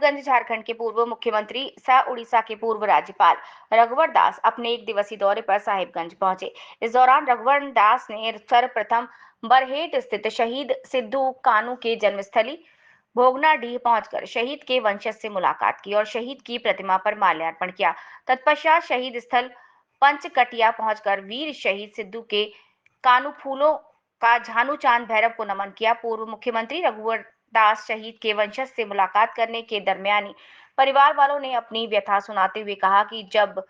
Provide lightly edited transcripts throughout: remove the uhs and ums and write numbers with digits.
साहिबगंज झारखंड के पूर्व मुख्यमंत्री सह उड़ीसा के पूर्व राज्यपाल रघुवर दास अपने एक दिवसीय दौरे पर साहिबगंज पहुंचे। इस दौरान रघुवर दास ने सर्वप्रथम बरहेट स्थित शहीद सिद्धू कानू के जन्मस्थली भोगनाडीह पहुंचकर शहीद के वंशज से मुलाकात की और शहीद की प्रतिमा पर माल्यार्पण किया। तत्पश्चात शहीद स्थल पंचकटिया पहुंचकर वीर शहीद सिद्धू के कानू फूलों का झानू चांद भैरव को नमन किया। पूर्व मुख्यमंत्री रघुवर दास शहीद के वंशज से मुलाकात करने के दरमियान परिवार वालों ने अपनी व्यथा सुनाते हुए कहा कि जब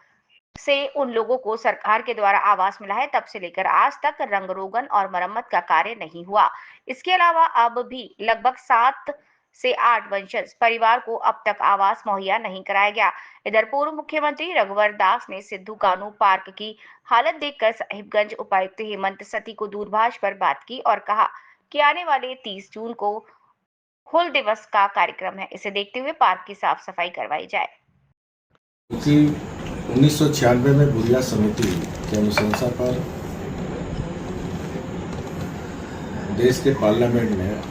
से उन लोगों को सरकार के द्वारा आवास मिला है तब से लेकर आज तक रंगरोगन और मरम्मत का कार्य नहीं हुआ। इसके अलावा अब भी लगभग 7 से 8 वंशज परिवार को अब तक आवास मुहैया नहीं कराया गया। इधर पूर्व मुख्यमंत्री रघुवर दास ने सिद्धू कानू पार्क की हालत देखकर साहिबगंज उपायुक्त हेमंत सती को दूरभाष पर बात की और कहा कि आने वाले 30 जून को हुल दिवस का कार्यक्रम है, इसे देखते हुए पार्क की साफ सफाई करवाई जाए। 1996 में बुरिया समिति की अनुशंसा पर देश के पार्लियामेंट में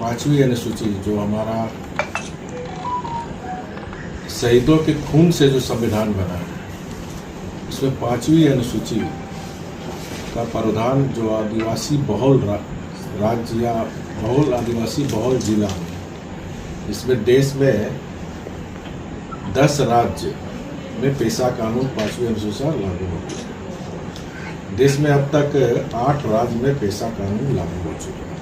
5वीं अनुसूची, जो हमारा शहीदों के खून से जो संविधान बना है, उसमें 5वीं अनुसूची का प्रावधान जो आदिवासी बहुल राज्य या बहुल आदिवासी बहुल जिला, इसमें देश में 10 राज्य में पेशा कानून 5वीं अनुसूची लागू हो गया। देश में अब तक 8 राज्य में पेशा कानून लागू हो चुका है।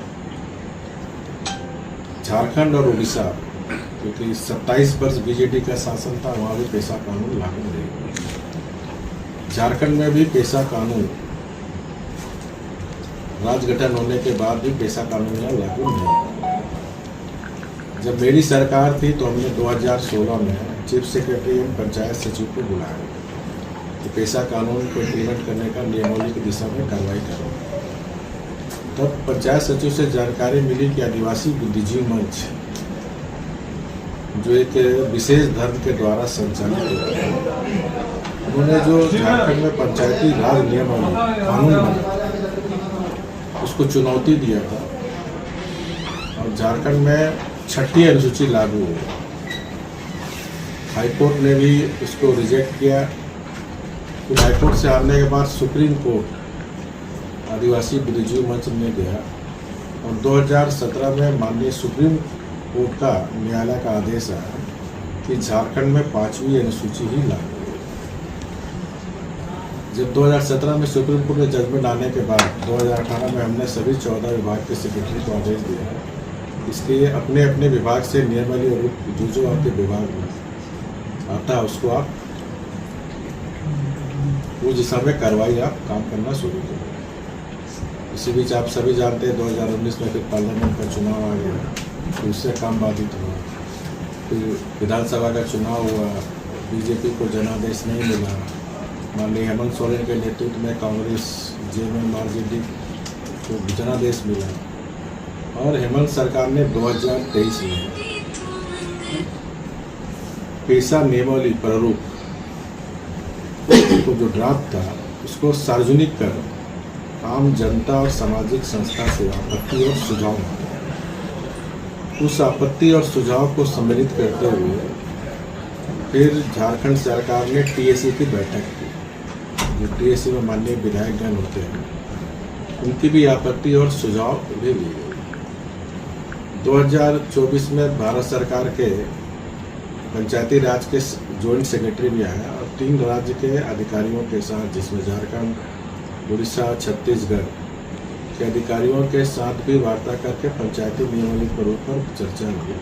झारखंड और उड़ीसा, क्योंकि 27 वर्ष बीजेपी का शासन था, वहाँ भी पेशा कानून लागू नहीं हुआ। झारखंड में भी पेशा कानून राज्य गठन होने के बाद भी पेशा कानून लागू नहीं हुआ। जब मेरी सरकार थी तो हमने 2016 में चीफ सेक्रेटरी एवं पंचायत सचिव को बुलाया कि पेशा कानून को इम्प्लीमेंट करने का नियमावली की दिशा में कार्रवाई करो। तब पंचायत सचिव से जानकारी मिली कि आदिवासी बुद्धिजीवी मंच, जो एक विशेष धर्म के द्वारा संचालित होता है, उन्होंने जो झारखंड में पंचायती राज नियमावली कानून बना उसको चुनौती दिया था और झारखंड में 6ठी अनुसूची लागू हुई। हाईकोर्ट ने भी इसको रिजेक्ट किया। फिर हाईकोर्ट से आने के बाद सुप्रीम कोर्ट आदिवासी बुद्धिजीवी मंच में गया और 2017 में माननीय सुप्रीम कोर्ट का न्यायालय का आदेश आया कि झारखंड में 5वीं अनुसूची ही लागू है। जब 2017 में सुप्रीम कोर्ट में जजमेंट आने के बाद 2018 में हमने सभी 14 विभाग के सेक्रेटरी को आदेश दिया इसके अपने अपने विभाग से नियमावली और जो आपके विभाग में आता है उसको आप उस दिशा में कार्रवाई आप काम करना शुरू करें। इसी बीच आप सभी जानते हैं 2019 में फिर पार्लियामेंट का चुनाव आ गया, फिर उससे काम बाधित हुआ। फिर विधानसभा का चुनाव हुआ, बीजेपी को जनादेश नहीं मिला। माननीय हेमंत सोरेन के नेतृत्व में कांग्रेस जेएमएम आरजेडी को जनादेश मिला और हेमंत सरकार ने 2023 में पेशा नियमावली प्रारूप को जो ड्राफ्ट था उसको सार्वजनिक कर आम जनता और सामाजिक संस्था से आपत्ति और सुझाव मांगा। उस आपत्ति और सुझाव को सम्मिलित करते हुए फिर झारखंड सरकार ने टीएसी की बैठक की। जो टीएसी में माननीय विधायकगण होते हैं उनकी भी आपत्ति और सुझाव भी ली गई। 2024 में भारत सरकार के पंचायती राज के जॉइंट सेक्रेटरी भी आया और 3 राज्य के अधिकारियों के साथ, जिसमें झारखंड, उड़ीसा, छत्तीसगढ़ के अधिकारियों के साथ भी वार्ता करके पंचायती नियमावली प्रारूप पर चर्चा हुई।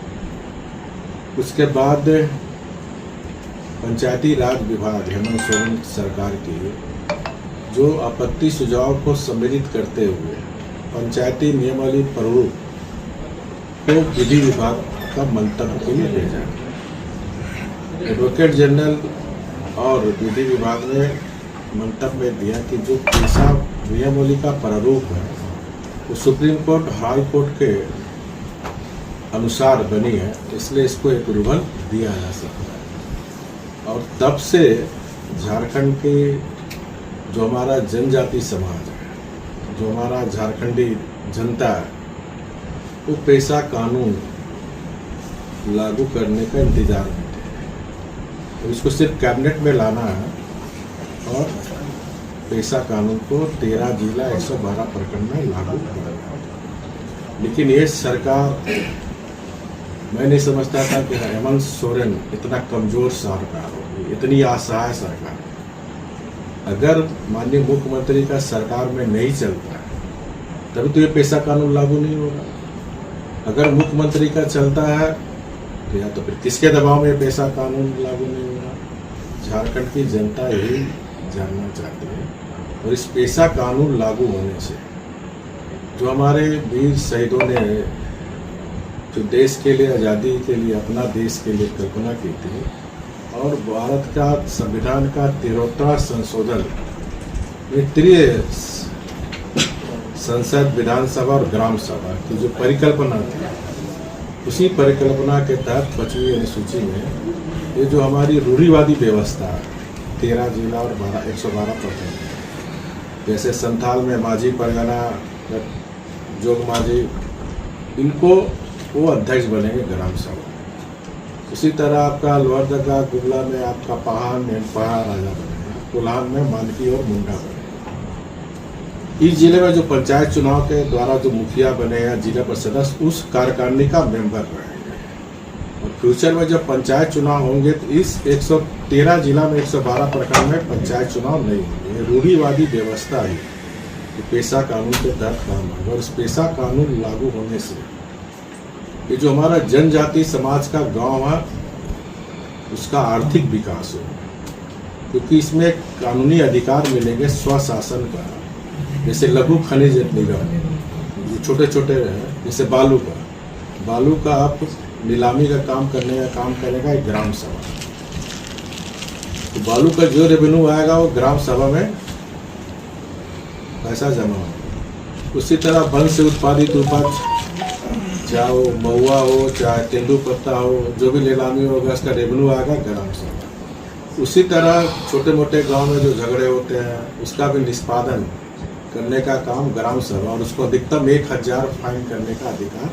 उसके बाद पंचायती राज विभाग हेमंत सोरेन सरकार की जो आपत्ति सुझाव को सम्मिलित करते हुए पंचायती नियमावली प्रारूप को विधि विभाग का मंतव्य के लिए भेजा। एडवोकेट जनरल और विधि विभाग ने मंतव्य दिया कि जो पेशा नियमावली का प्रारूप है वो सुप्रीम कोर्ट, हाई कोर्ट के अनुसार बनी है, इसलिए इसको अप्रूवल दिया जा सकता है। और तब से झारखंड के जो हमारा जनजाति समाज है, जो हमारा झारखंडी जनता है, वो पेशा कानून लागू करने का इंतजार में थे। तो इसको सिर्फ कैबिनेट में लाना है और पेशा कानून को 13 जिला 112 प्रखंड में लागू करना है। लेकिन ये सरकार, मैं नहीं समझता था कि हेमंत सोरेन इतना कमजोर सरकार होगी, इतनी असहाय सरकार। अगर माननीय मुख्यमंत्री का सरकार में नहीं चलता है तभी तो ये पेशा कानून लागू नहीं होगा। अगर मुख्यमंत्री का चलता है तो या तो फिर किसके दबाव में पेशा कानून लागू नहीं होगा। झारखंड की जनता यही जानना चाहती है। और इस पेशा कानून लागू होने से जो हमारे वीर शहीदों ने जो देश के लिए, आज़ादी के लिए, अपना देश के लिए कल्पना की थी, और भारत का संविधान का 13वां संशोधन, ये त्रिय संसद, विधानसभा और ग्राम सभा की जो परिकल्पना थी, उसी परिकल्पना के तहत 5वीं अनुसूची में ये जो हमारी रूढ़िवादी व्यवस्था है, 13 जिला और 112 प्रखंड, जैसे संथाल में माझी परगना, जोग माझी, इनको वो अध्यक्ष बनेंगे ग्राम सभा। उसी तरह आपका लोअर दरगाह गुमला में आपका पहाड़ राजा बनेगा, कोल्हान में मानकी और मुंडा बनेगा। इस जिले में जो पंचायत चुनाव के द्वारा जो मुखिया बने या जिला परिषद सदस्य, उस कार्यकारिणी का मेंबर रहेंगे। और फ्यूचर में जब पंचायत चुनाव होंगे तो इस 113 जिला में 112 प्रखंड में पंचायत चुनाव नहीं होंगे। रूढ़िवादी व्यवस्था ही पेशा कानून के तहत काम होगा। और इस पेशा कानून लागू होने से ये जो हमारा जनजाति समाज का गांव है, उसका आर्थिक विकास हो, क्योंकि इसमें कानूनी अधिकार मिलेंगे स्वशासन का। जैसे लघु खनिज निगम, जो छोटे छोटे हैं, जैसे बालू का आप नीलामी का काम करने का काम करेगा एक ग्राम सभा। तो बालू का जो रेवेन्यू आएगा वो ग्राम सभा में पैसा जमा होगा। उसी तरह वन से उत्पादित उपज, चाहे वो महुआ हो, चाहे तेंदुपत्ता हो, जो भी नीलामी होगा उसका रेवेन्यू आएगा ग्राम सभा। उसी तरह छोटे मोटे गांव में जो झगड़े होते हैं उसका भी निष्पादन करने का काम ग्राम सभा, और उसको अधिकतम 1000 फाइन करने का अधिकार।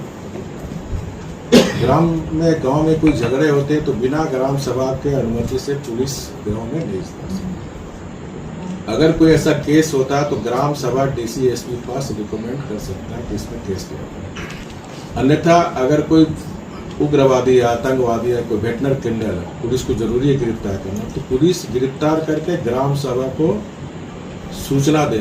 ग्राम में, गांव में कोई झगड़े होते हैं तो बिना ग्राम सभा के अनुमति से पुलिस गांव में नहीं जा सकती। अगर कोई ऐसा केस होता है तो ग्राम सभा डीसी एसपी के पास रिकमेंड कर सकता है कि इसमें केस किया। अन्यथा अगर कोई उग्रवादी या आतंकवादी या कोई वेटनर क्रिमिनल, पुलिस को जरूरी है गिरफ्तार करना, तो पुलिस गिरफ्तार करके ग्राम सभा को सूचना दे